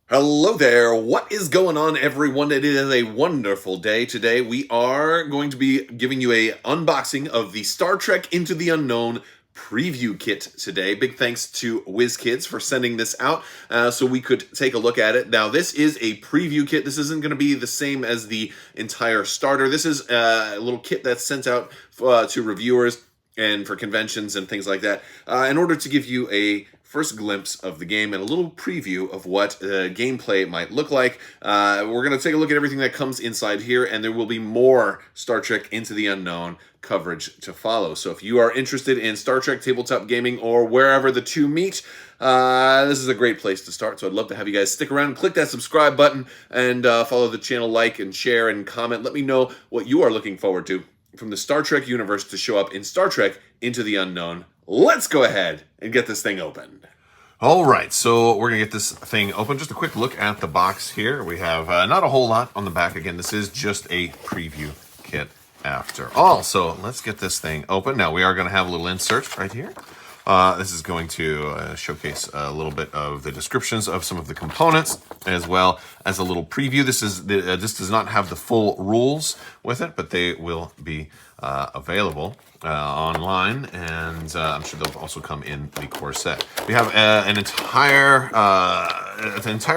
Hello there. What is going on, everyone? It is a wonderful day today. We are going to be giving you a unboxing of the Star Trek Into the Unknown preview kit today. Big thanks to WizKids for sending this out so we could take a look at it. Now, this is a preview kit. This isn't going to be the same as the entire starter. This is a little kit that's sent out to reviewers and for conventions and things like that in order to give you a first glimpse of the game and a little preview of what gameplay might look like. We're going to take a look at everything that comes inside here, and there will be more Star Trek Into the Unknown coverage to follow. So if you are interested in Star Trek tabletop gaming or wherever the two meet, this is a great place to start. So I'd love to have you guys stick around, click that subscribe button, and follow the channel, like and share and comment. Let me know what you are looking forward to from the Star Trek universe to show up in Star Trek Into the Unknown. Let's go ahead and get this thing opened. All right, so we're going to get this thing open. Just a quick look at the box here. We have not a whole lot on the back. Again, this is just a preview kit after all. So let's get this thing open. Now, we are going to have a little insert right here. This is going to showcase a little bit of the descriptions of some of the components, as well as a little preview. This does not have the full rules with it, but they will be available online, and I'm sure they'll also come in the core set. We have an entire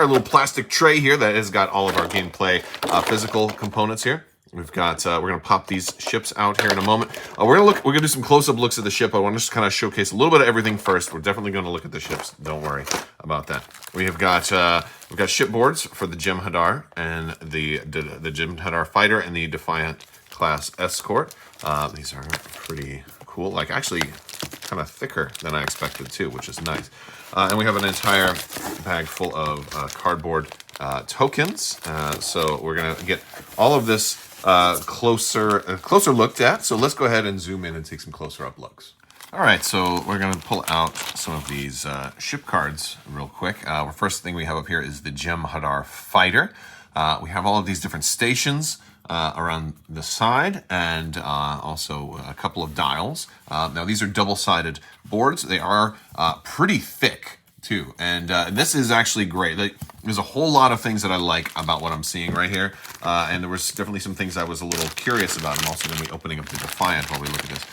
little plastic tray here that has got all of our gameplay physical components here. We've got, we're going to pop these ships out here in a moment. We're going to do some close-up looks at the ship. I want to just kind of showcase a little bit of everything first. We're definitely going to look at the ships. Don't worry about that. We've got shipboards for the Jem'Hadar and the Jem'Hadar fighter and the Defiant class escort. These are pretty cool. Like, actually kind of thicker than I expected too, which is nice. And we have an entire bag full of cardboard tokens. So we're going to get all of this closer looked at. So let's go ahead and zoom in and take some closer up looks. All right, so we're going to pull out some of these ship cards real quick. The first thing we have up here is the Jem'Hadar fighter. We have all of these different stations around the side, and also a couple of dials. Now, these are double-sided boards. They are pretty thick too, and this is actually great. There's a whole lot of things that I like about what I'm seeing right here, and there was definitely some things I was a little curious about. I'm also going to be opening up the Defiant while we look at this.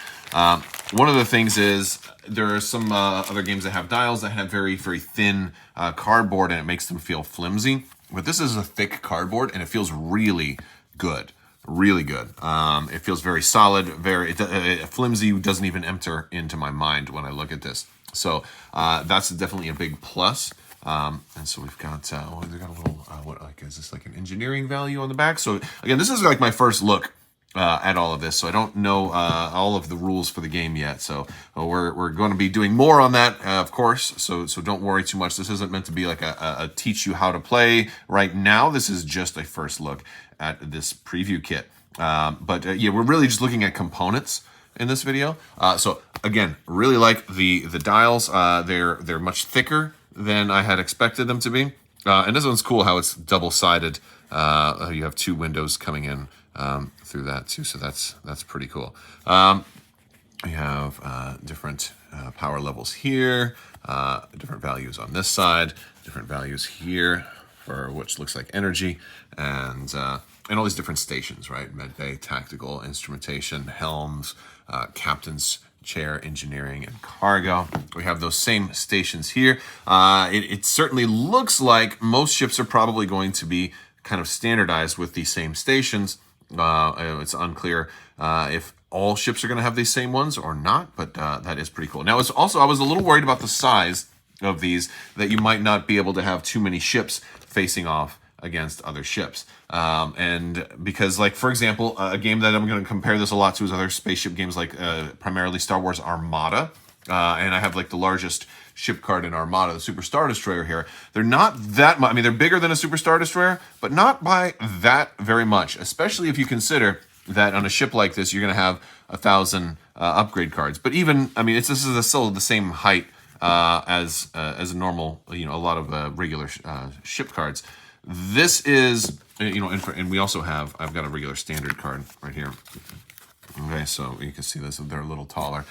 One of the things is there are some other games that have dials that have very, very thin cardboard, and it makes them feel flimsy. But this is a thick cardboard, and it feels really good. Really good. It feels very solid, very flimsy. Doesn't even enter into my mind when I look at this. So that's definitely a big plus. And so we've got we've got a little what, like, is this like an engineering value on the back? So again, this is like my first look at all of this, so I don't know all of the rules for the game yet. So we're going to be doing more on that, of course. So don't worry too much. This isn't meant to be like a teach you how to play right now. This is just a first look at this preview kit. But yeah, we're really just looking at components in this video. So again, really like the dials. They're much thicker than I had expected them to be. And this one's cool how it's double-sided. You have two windows coming in through that too, so that's pretty cool. We have different power levels here, different values on this side, different values here for which looks like energy, and all these different stations, right? Medbay, tactical, instrumentation, helms, captain's chair, engineering, and cargo. We have those same stations here. It certainly looks like most ships are probably going to be kind of standardized with these same stations. It's unclear if all ships are going to have these same ones or not, but that is pretty cool. Now, it's also, I was a little worried about the size of these, that you might not be able to have too many ships facing off against other ships. And because, like, for example, a game that I'm going to compare this a lot to is other spaceship games, like primarily Star Wars Armada. And I have like the largest ship card in Armada, the Super Star Destroyer here. They're not that much. I mean, they're bigger than a Super Star Destroyer, but not by that very much, especially if you consider that on a ship like this, you're going to have 1,000 upgrade cards. But even, I mean, this is still the same height as a normal, you know, a lot of regular ship cards. This is, you know, and we also have, I've got a regular standard card right here. Okay, so you can see this, they're a little taller.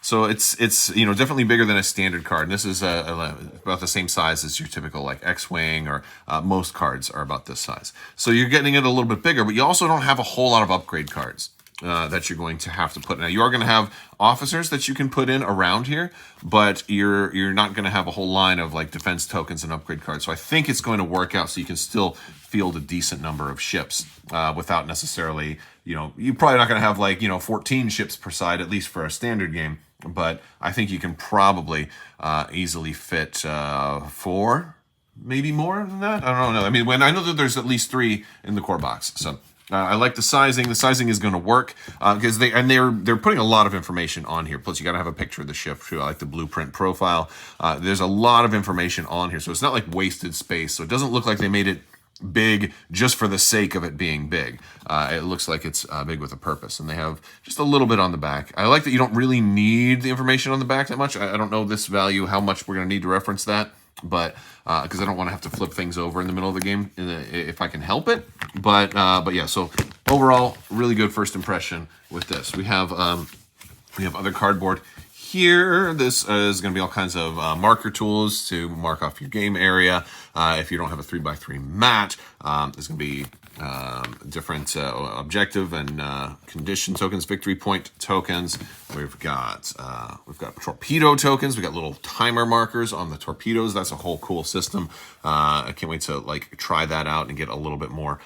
So it's definitely bigger than a standard card. And this is about the same size as your typical like X-Wing, or most cards are about this size. So you're getting it a little bit bigger, but you also don't have a whole lot of upgrade cards that you're going to have to put. Now you are going to have officers that you can put in around here, but you're not going to have a whole line of like defense tokens and upgrade cards. So I think it's going to work out so you can still field a decent number of ships without necessarily, you're probably not going to have like 14 ships per side, at least for a standard game. But I think you can probably easily fit 4, maybe more than that. I don't know. I mean, I know that there's at least 3 in the core box. So I like the sizing. The sizing is going to work because they're putting a lot of information on here. Plus, you got to have a picture of the ship too. I like the blueprint profile. There's a lot of information on here, so it's not like wasted space. So it doesn't look like they made it big just for the sake of it being big. It looks like it's big with a purpose, and they have just a little bit on the back. I like that you don't really need the information on the back that much. I don't know this value, how much we're going to need to reference that, but because I don't want to have to flip things over in the middle of the game if I can help it. But yeah, so overall, really good first impression with this. We have other cardboard here. This is going to be all kinds of marker tools to mark off your game area. If you don't have a 3x3 mat, there's going to be different objective and condition tokens, victory point tokens. We've got torpedo tokens. We've got little timer markers on the torpedoes. That's a whole cool system. I can't wait to like try that out and get a little bit more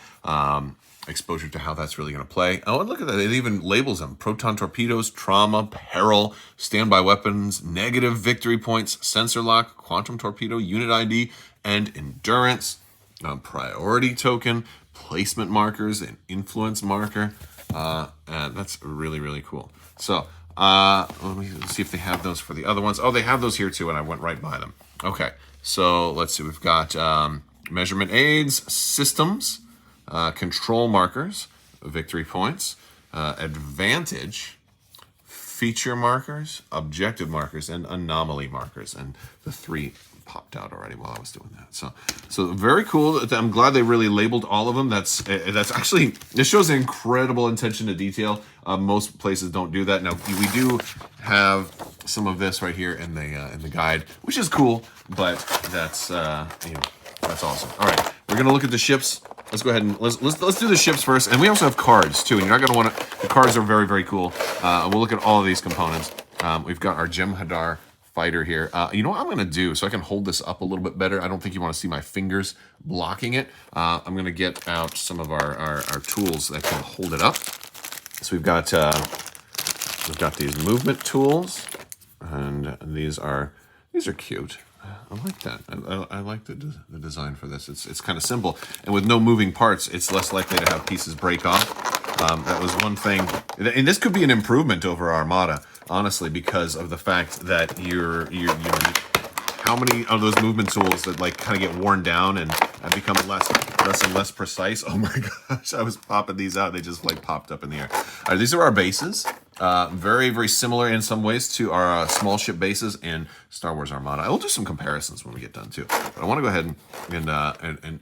exposure to how that's really going to play. Oh, and look at that. It even labels them. Proton torpedoes, trauma, peril, standby weapons, negative victory points, sensor lock, quantum torpedo, unit ID, and endurance. Priority token, placement markers, and influence marker. And that's really, really cool. So let me see if they have those for the other ones. Oh, they have those here too, and I went right by them. Okay, so let's see. We've got measurement aids, systems, control markers, victory points, advantage, feature markers, objective markers, and anomaly markers. And the 3 popped out already while I was doing that. So very cool. I'm glad they really labeled all of them. That's actually, it shows incredible attention to detail. Most places don't do that. Now we do have some of this right here in the guide, which is cool, but that's that's awesome. All right, we're gonna look at the ships. Let's go ahead and let's do the ships first, and we also have cards too. And you're not gonna want to. The cards are very, very cool. We'll look at all of these components. We've got our Jem'Hadar fighter here. You know what I'm gonna do so I can hold this up a little bit better. I don't think you want to see my fingers blocking it. I'm gonna get out some of our tools that can hold it up. So we've got these movement tools, and these are cute. I like that. I like the design for this. It's kind of simple, and with no moving parts, it's less likely to have pieces break off. That was one thing, and this could be an improvement over Armada, honestly, because of the fact that you how many of those movement tools that like kind of get worn down and become less and less precise. Oh my gosh, I was popping these out. They just like popped up in the air. All right, these are our bases. Very, very similar in some ways to our small ship bases in Star Wars Armada. I will do some comparisons when we get done too. But I want to go ahead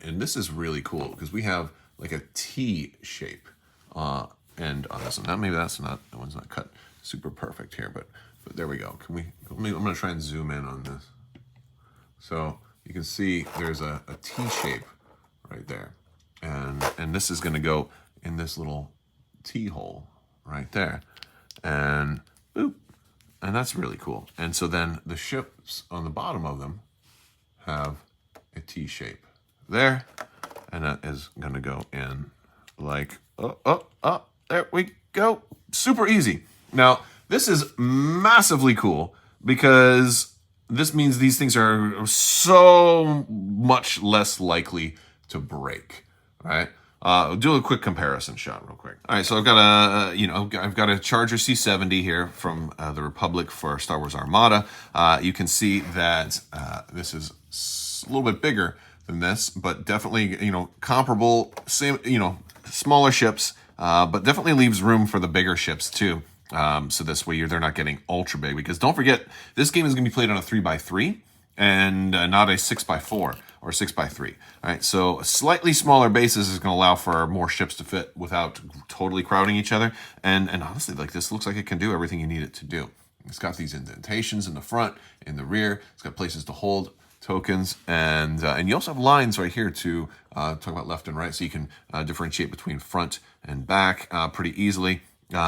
and this is really cool because we have like a T shape end on this one. Now maybe that one's not cut super perfect here, but there we go. I'm going to try and zoom in on this. So you can see there's a T shape right there, and this is going to go in this little T hole right there. And boop, and that's really cool. And so then the ships on the bottom of them have a T shape there, and that is gonna go in like there we go. Super easy. Now this is massively cool because this means these things are so much less likely to break, right? Do a quick comparison shot real quick. All right, so I've got a Charger C-70 here from the Republic for Star Wars Armada. You can see that this is a little bit bigger than this, but definitely, comparable, same, smaller ships, but definitely leaves room for the bigger ships too. So this way they're not getting ultra big, because don't forget, this game is going to be played on a 3x3 and not a 6x4 or 6x3. All right, so slightly smaller bases is going to allow for more ships to fit without totally crowding each other. And honestly, like, this looks like it can do everything you need it to do. It's got these indentations in the front, in the rear. It's got places to hold tokens, and you also have lines right here to talk about left and right, so you can differentiate between front and back pretty easily.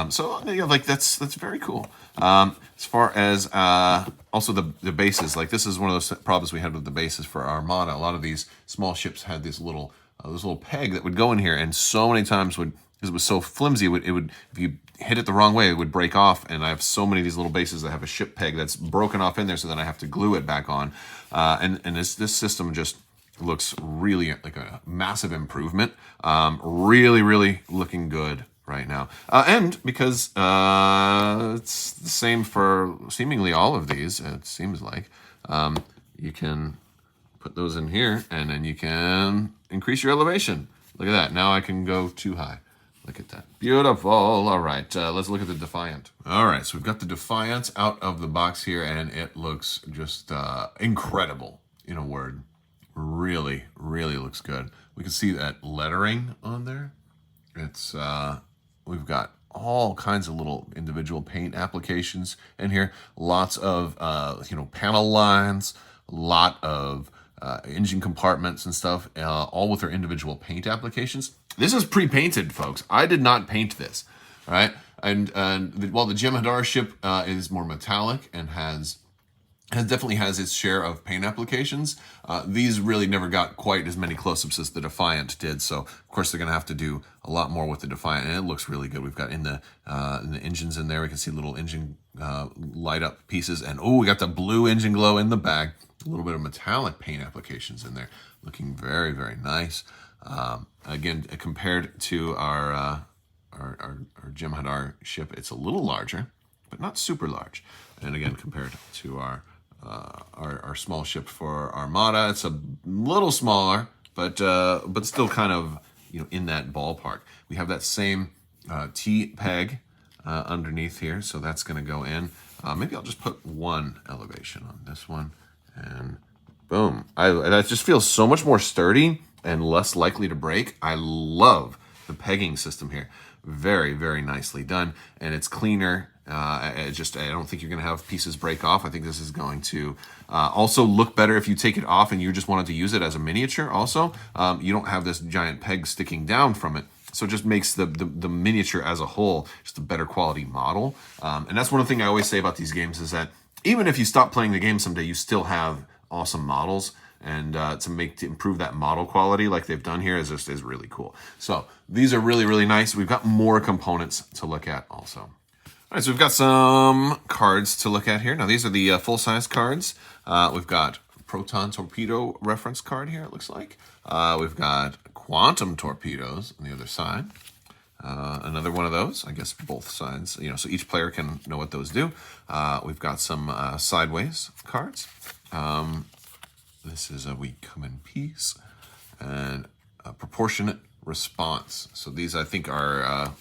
So like that's very cool. As far as also the bases, like this is one of those problems we had with the bases for our Armada. A lot of these small ships had this little peg that would go in here, and so many times because it was so flimsy, it would if you hit it the wrong way, it would break off. And I have so many of these little bases that have a ship peg that's broken off in there, so then I have to glue it back on. And this system just looks really like a massive improvement. Really looking good right now. And because it's the same for seemingly all of these, it seems like, you can put those in here, and then you can increase your elevation. Look at that. Now I can go too high. Look at that. Beautiful. All right, let's look at the Defiant. All right, so we've got the Defiant out of the box here, and it looks just incredible, in a word. Really looks good. We can see that lettering on there. It's we've got all kinds of little individual paint applications in here. Lots of panel lines, a lot of engine compartments and stuff, all with their individual paint applications. This is pre-painted, folks. I did not paint this, all right? And while the Jem'Hadar ship is more metallic and definitely has its share of paint applications, these really never got quite as many close-ups as the Defiant did. So, of course, they're going to have to do a lot more with the Defiant, and it looks really good. We've got in the engines in there, we can see little engine light-up pieces, and we got the blue engine glow in the back. A little bit of metallic paint applications in there, looking very nice. Again, compared to our Jem'Hadar ship, it's a little larger, but not super large. And again, compared to our small ship for Armada, it's a little smaller, but still kind of in that ballpark. We have that same T peg underneath here, so that's going to go in. Maybe I'll just put one elevation on this one, and boom. That just feels so much more sturdy and less likely to break. I love the pegging system here. Very nicely done, and it's cleaner. I don't think you're going to have pieces break off. I think this is going to also look better if you take it off and you just wanted to use it as a miniature. Also, you don't have this giant peg sticking down from it, so it just makes the miniature as a whole just a better quality model. And that's one of the things I always say about these games is that even if you stop playing the game someday, you still have awesome models. And to improve that model quality like they've done here is really cool. So these are really nice. We've got more components to look at also. All right, so we've got some cards to look at here. Now these are the full-size cards. We've got proton torpedo reference card here, it looks like. We've got quantum torpedoes on the other side. Another one of those, I guess both sides, so each player can know what those do. We've got some sideways cards. This is We Come in Peace, and a proportionate response. So these, I think, are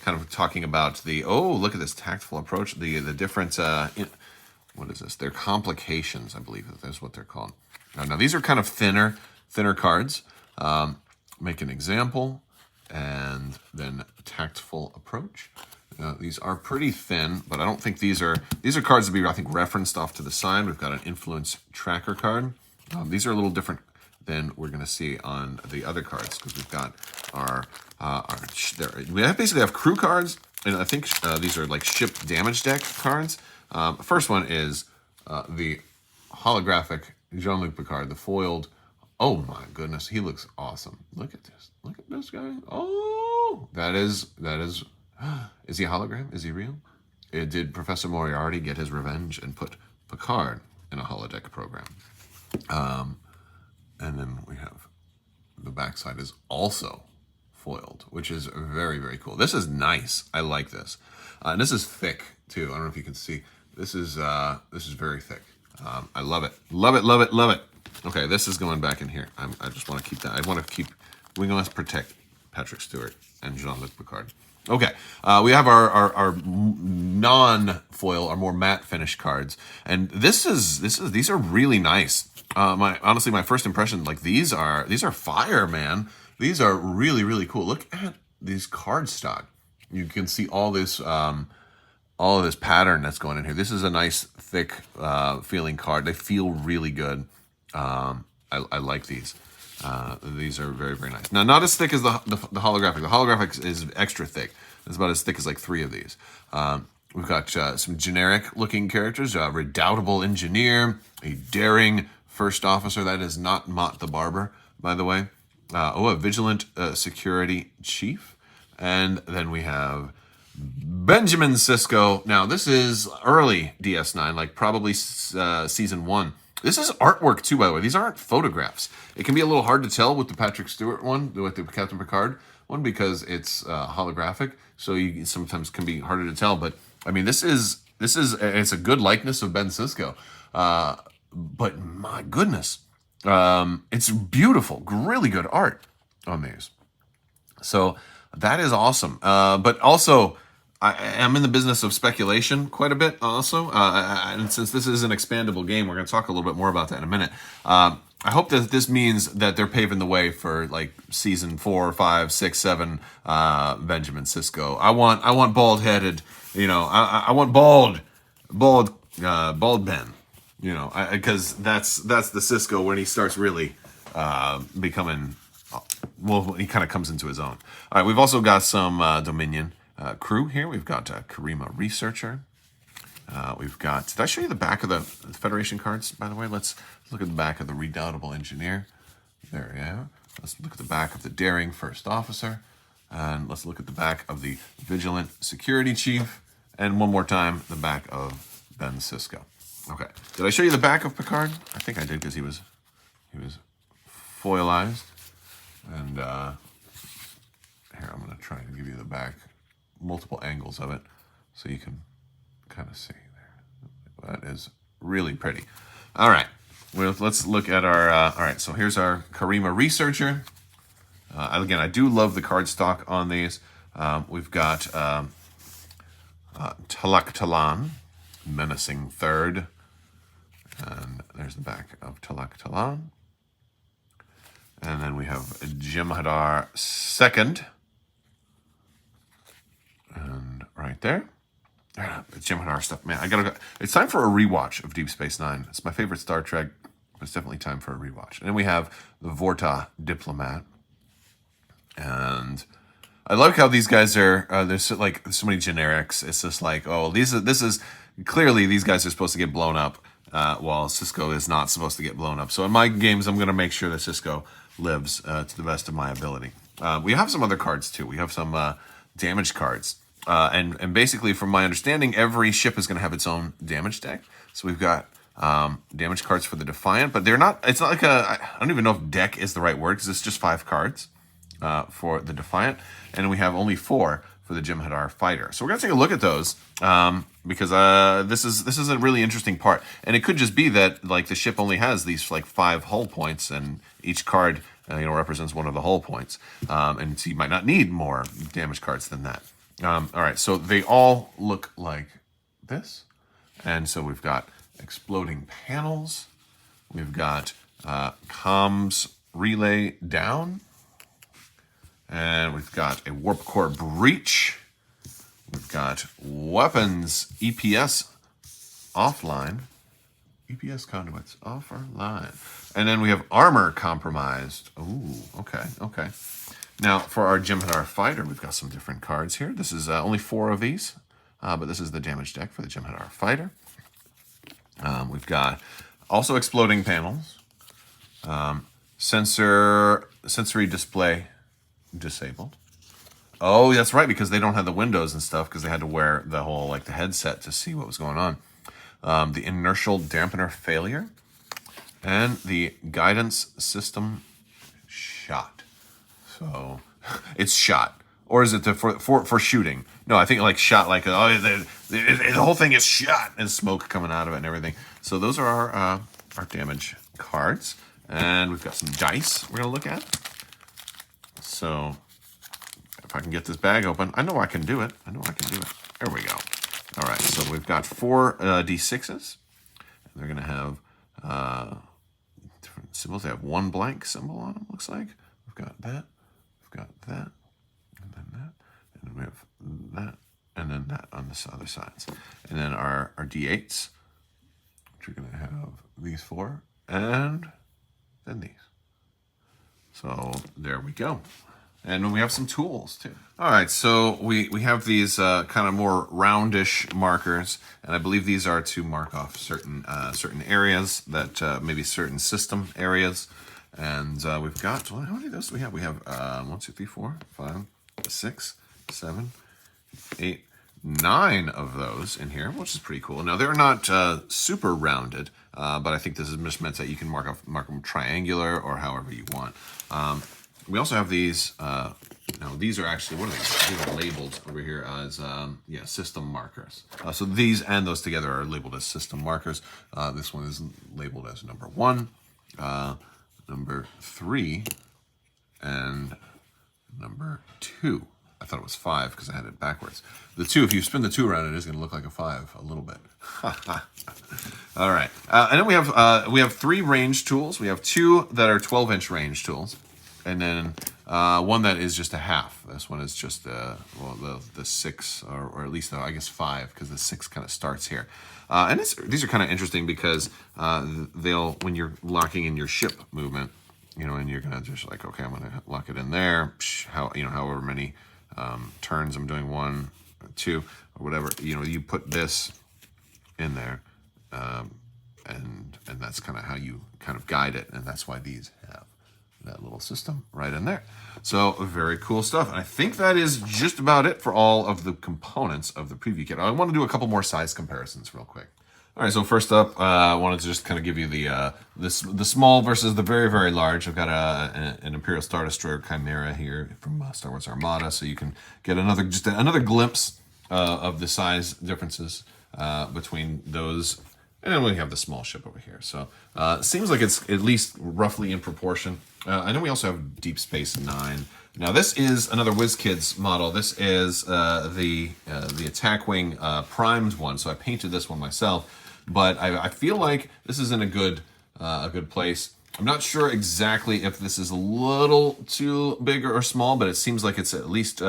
kind of talking about look at this tactful approach, the different, what is this? They're complications, I believe that's what they're called. Now these are kind of thinner cards. Make an example, and then tactful approach. These are pretty thin, but I don't think these are cards to be, I think, referenced off to the side. We've got an influence tracker card. These are a little different than we're going to see on the other cards, because we've got we basically have crew cards, and I think these are like ship damage deck cards. First one is the holographic Jean-Luc Picard, the foiled. Oh my goodness, he looks awesome. Look at this. Look at this guy. Oh, that is. Is he a hologram? Is he real? Did Professor Moriarty get his revenge and put Picard in a holodeck program? And then we have the backside is also foiled, which is very cool. This is nice. I like this. And this is thick too. I don't know if you can see. This is very thick. I love it. Love it. Okay, this is going back in here. I just want to keep that. We must protect Patrick Stewart and Jean-Luc Picard. Okay, we have our non-foil, our more matte finish cards, and these are really nice. Honestly, my first impression, like these are fire, man. These are really cool. Look at these card stock. You can see all all of this pattern that's going in here. This is a nice, thick feeling card. They feel really good. I like these. These are very, very nice. Now, not as thick as the holographic. The holographic is extra thick. It's about as thick as like 3 of these. We've got some generic-looking characters. Redoubtable engineer, a daring first officer. That is not Mott the Barber, by the way. A vigilant security chief. And then we have Benjamin Sisko. Now, this is early DS9, like probably season 1. This is artwork too, by the way. These aren't photographs. It can be a little hard to tell with the Patrick Stewart one, with the Captain Picard one, because it's holographic. So you sometimes can be harder to tell. But I mean, it's a good likeness of Ben Sisko. But my goodness, it's beautiful, really good art on these. So that is awesome. But also, I am in the business of speculation quite a bit also. And since this is an expandable game, we're going to talk a little bit more about that in a minute. I hope that this means that they're paving the way for like season 4, 5, 6, 7 Benjamin Sisko. I want bald-headed, I want bald Ben, because that's the Sisko when he starts really becoming, well, he kind of comes into his own. All right, we've also got some Dominion crew here. We've got Karima Researcher. We've got, did I show you the back of the Federation cards, by the way? Let's look at the back of the Redoubtable Engineer. There we go. Let's look at the back of the Daring First Officer. And let's look at the back of the Vigilant Security Chief. And one more time, the back of Ben Sisko. Okay. Did I show you the back of Picard? I think I did, because he was foilized. And here, I'm going to try to give you the back, multiple angles of it, so you can kind of see there. That is really pretty. All right. Well, let's look at our, all right, so here's our Karima Researcher. Again, I do love the card stock on these. We've got Talak Talan, Menacing Third. And there's the back of Talak Talan. And then we have Jem'Hadar Second. And right there. Jem'Hadar stuff. Man, I gotta go. It's time for a rewatch of Deep Space Nine. It's my favorite Star Trek, but it's definitely time for a rewatch. And then we have the Vorta Diplomat. And I like how these guys are, there's like so many generics. It's just like, oh, this is clearly these guys are supposed to get blown up, while Sisko is not supposed to get blown up. So in my games, I'm going to make sure that Sisko lives to the best of my ability. We have some other cards too. We have some damage cards. And basically, from my understanding, every ship is going to have its own damage deck. So we've got damage cards for the Defiant, but they're not, it's not like I don't even know if deck is the right word, because it's just 5 cards for the Defiant. And we have only 4 for the Jem'Hadar Fighter. So we're going to take a look at those, because this is a really interesting part. And it could just be that like the ship only has these like 5 hull points, and each card represents one of the hull points. And so you might not need more damage cards than that. All right, so they all look like this. And so we've got exploding panels. We've got comms relay down. And we've got a warp core breach. We've got weapons EPS offline. EPS conduits offline. And then we have armor compromised. Ooh, okay. Now, for our Jem'Hadar Fighter, we've got some different cards here. This is only 4 of these, but this is the damage deck for the Jem'Hadar Fighter. We've got also exploding panels, sensory display disabled. Oh, that's right, because they don't have the windows and stuff, because they had to wear the whole the headset to see what was going on. The inertial dampener failure, and the guidance system shot. So it's shot, or is it for shooting? No, I think shot, the whole thing is shot and smoke coming out of it and everything. So those are our damage cards, and we've got some dice we're gonna look at. So if I can get this bag open, I know I can do it. There we go. All right, so we've got 4 D6s. They're gonna have different symbols. They have 1 blank symbol on them. Looks like we've got that. Got that, and then that, and we have that, and then that on the other sides. And then our D8s, which are going to have these 4, and then these. So there we go. And we have some tools too. All right, so we have these kind of more roundish markers, and I believe these are to mark off certain areas that maybe certain system areas. And we've got, well, how many of those do we have? We have 1, 2, 3, 4, 5, 6, 7, 8, 9 of those in here, which is pretty cool. Now they're not super rounded, but I think this is just meant that you can mark them triangular or however you want. We also have these. Now these are actually, what are these? These are labeled over here as system markers. So these and those together are labeled as system markers. This one is labeled as number 1, number 3, and number 2. I thought it was 5 because I had it backwards. The 2, if you spin the 2 around, it is going to look like a 5 a little bit. All right, and then we have 3 range tools. We have 2 that are 12-inch range tools, and then 1 that is just a half. This one is just the 6, or at least I guess 5, because the 6 kind of starts here. And these are kind of interesting because when you're locking in your ship movement, and you're gonna just like, okay, I'm gonna lock it in there. However many turns I'm doing, 1, 2, or whatever. You put this in there, and that's kind of how you kind of guide it, and that's why these have that little system right in there. So very cool stuff. And I think that is just about it for all of the components of the preview kit. I want to do a couple more size comparisons real quick. All right, so first up, I wanted to just kind of give you the small versus the very, very large. I've got an Imperial Star Destroyer Chimera here from Star Wars Armada, so you can get another glimpse of the size differences between those. And then we have the small ship over here. So it seems like it's at least roughly in proportion. And then we also have Deep Space Nine. Now this is another WizKids model. This is the Attack Wing primed one. So I painted this one myself, but I feel like this is in a good place. I'm not sure exactly if this is a little too big or small, but it seems like it's at least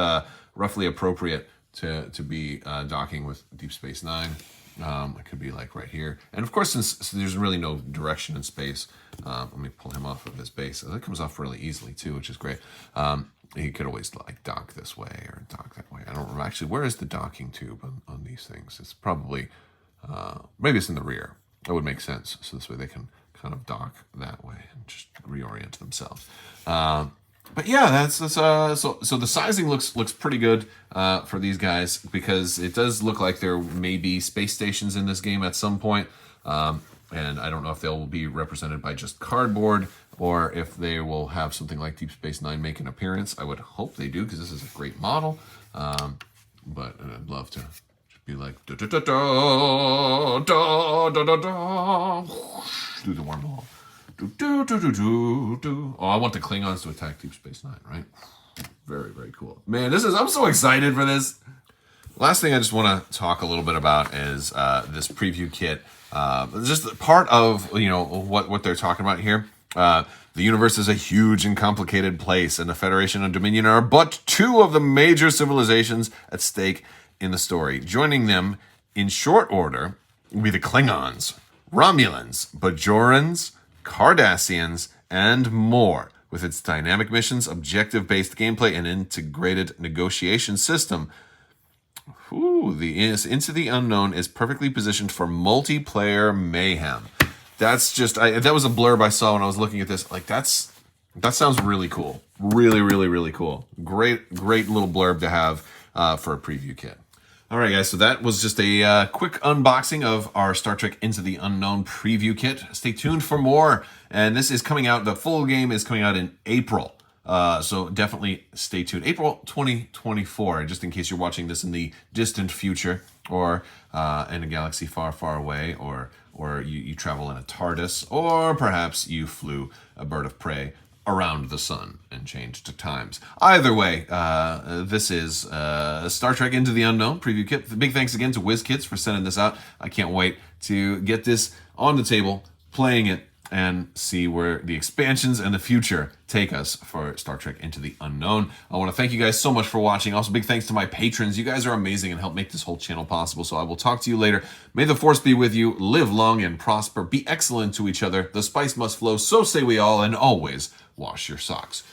roughly appropriate to be docking with Deep Space Nine. It could be like right here. And of course, since there's really no direction in space, let me pull him off of his base. That comes off really easily too, which is great. He could always like dock this way or dock that way. I don't remember. Actually, where is the docking tube on these things? It's probably, maybe it's in the rear. That would make sense. So this way they can kind of dock that way and just reorient themselves. But yeah, so the sizing looks pretty good for these guys, because it does look like there may be space stations in this game at some point, and I don't know if they'll be represented by just cardboard or if they will have something like Deep Space Nine make an appearance. I would hope they do, because this is a great model, but I'd love to just be like da da da da da da da da through the wormhole. Oh, I want the Klingons to attack Deep Space Nine, right? Very, very cool. Man, I'm so excited for this. Last thing I just want to talk a little bit about is this preview kit. Just part of, what they're talking about here. The universe is a huge and complicated place, and the Federation and Dominion are but 2 of the major civilizations at stake in the story. Joining them in short order will be the Klingons, Romulans, Bajorans, Cardassians, and more. With its dynamic missions, objective-based gameplay, and integrated negotiation system, the Into the Unknown is perfectly positioned for multiplayer mayhem. That's just, that was a blurb I saw when I was looking at this. Like, that sounds really cool. Really, really, really cool. Great little blurb to have for a preview kit. All right, guys, so that was just a quick unboxing of our Star Trek Into the Unknown preview kit. Stay tuned for more. And this is coming out, the full game is coming out in April. So definitely stay tuned. April 2024, just in case you're watching this in the distant future, or in a galaxy far, far away, or you travel in a TARDIS, or perhaps you flew a bird of prey around the sun and changed times. Either way, this is Star Trek Into the Unknown preview kit. Big thanks again to WizKids for sending this out. I can't wait to get this on the table, playing it, and see where the expansions and the future take us for Star Trek Into the Unknown. I want to thank you guys so much for watching. Also, big thanks to my patrons. You guys are amazing and help make this whole channel possible. So I will talk to you later. May the Force be with you. Live long and prosper. Be excellent to each other. The spice must flow, so say we all, and always wash your socks.